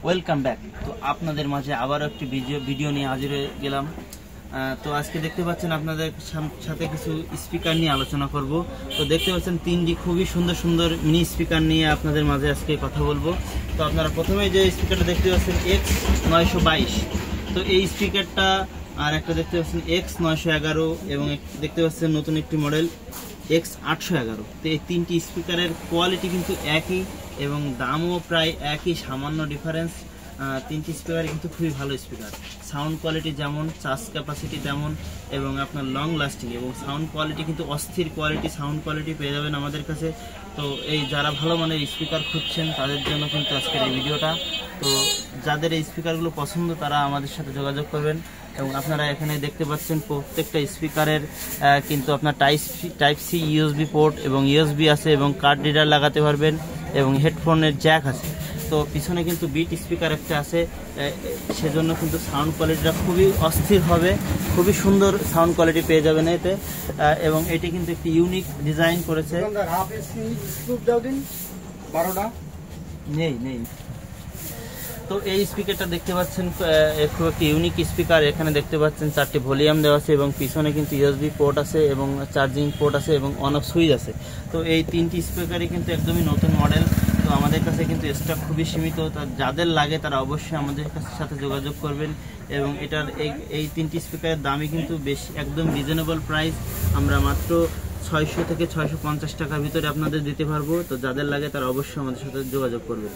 Welcome back. তো আপনাদের মাঝে আবারও একটি ভিডিও নিয়ে হাজির হয়ে গেলাম। তো আজকে দেখতে পাচ্ছেন আপনাদের সাথে কিছু স্পিকার নিয়ে আলোচনা করব। তো দেখতে পাচ্ছেন তিনটি খুবই সুন্দর সুন্দর মিনি স্পিকার নিয়ে আপনাদের মাঝে আজকে কথা বলবো। তো আপনারা প্রথমে যে স্পিকারটা দেখতে পাচ্ছেন X922, তো এই স্পিকারটা, আর একটা দেখতে পাচ্ছেন X911 এবং দেখতে পাচ্ছেন নতুন একটি মডেল X811। তো এই তিনটি স্পিকারের কোয়ালিটি কিন্তু একই এবং দামও প্রায় একই, সামান্য ডিফারেন্স। তিনটি স্পিকার কিন্তু খুবই ভালো স্পিকার, সাউন্ড কোয়ালিটি যেমন, চার্জ ক্যাপাসিটি তেমন, এবং আপনার লং লাস্টিং এবং সাউন্ড কোয়ালিটি কিন্তু অস্থির কোয়ালিটি সাউন্ড কোয়ালিটি পেয়ে যাবেন আমাদের কাছে। তো এই যারা ভালো মানের স্পিকার খুঁজছেন তাদের জন্য কিন্তু আজকের এই ভিডিওটা। তো যাদের এই স্পিকারগুলো পছন্দ তারা আমাদের সাথে যোগাযোগ করবেন। এবং আপনারা এখানে দেখতে পাচ্ছেন প্রত্যেকটা স্পিকারের কিন্তু আপনার টাইপ সি ইউএসবি পোর্ট এবং ইউএসবি আছে এবং কার্ড রিডার লাগাতে পারবেন এবং হেডফোনের জ্যাক আছে। তো পিছনে কিন্তু বিট স্পিকার একটা আছে, সেজন্য কিন্তু সাউন্ড কোয়ালিটিটা খুবই অস্থির হবে, খুবই সুন্দর সাউন্ড কোয়ালিটি পেয়ে যাবেন এতে। এবং এটি কিন্তু একটি ইউনিক ডিজাইন করেছে। নেই। তো এই স্পিকারটা দেখতে পাচ্ছেন খুব একটি ইউনিক স্পিকার। এখানে দেখতে পাচ্ছেন 4টি ভলিউম দেওয়া আছে এবং পিছনে কিন্তু ইউএসবি পোর্ট আছে এবং চার্জিং পোর্ট আছে এবং অন অফ সুইচ আছে। তো এই তিনটি স্পিকারই কিন্তু একদমই নতুন মডেল। তো আমাদের কাছে কিন্তু স্টক খুবই সীমিত, যাদের লাগে তারা অবশ্যই আমাদের সাথে যোগাযোগ করবেন। এবং এটার এই তিনটি স্পিকারের দামই কিন্তু বেশি, একদম রিজনেবল প্রাইস। আমরা মাত্র 600 থেকে 650 টাকার ভিতরে আপনাদের দিতে পারবো। তো যাদের লাগে তারা অবশ্যই আমাদের সাথে যোগাযোগ করবেন।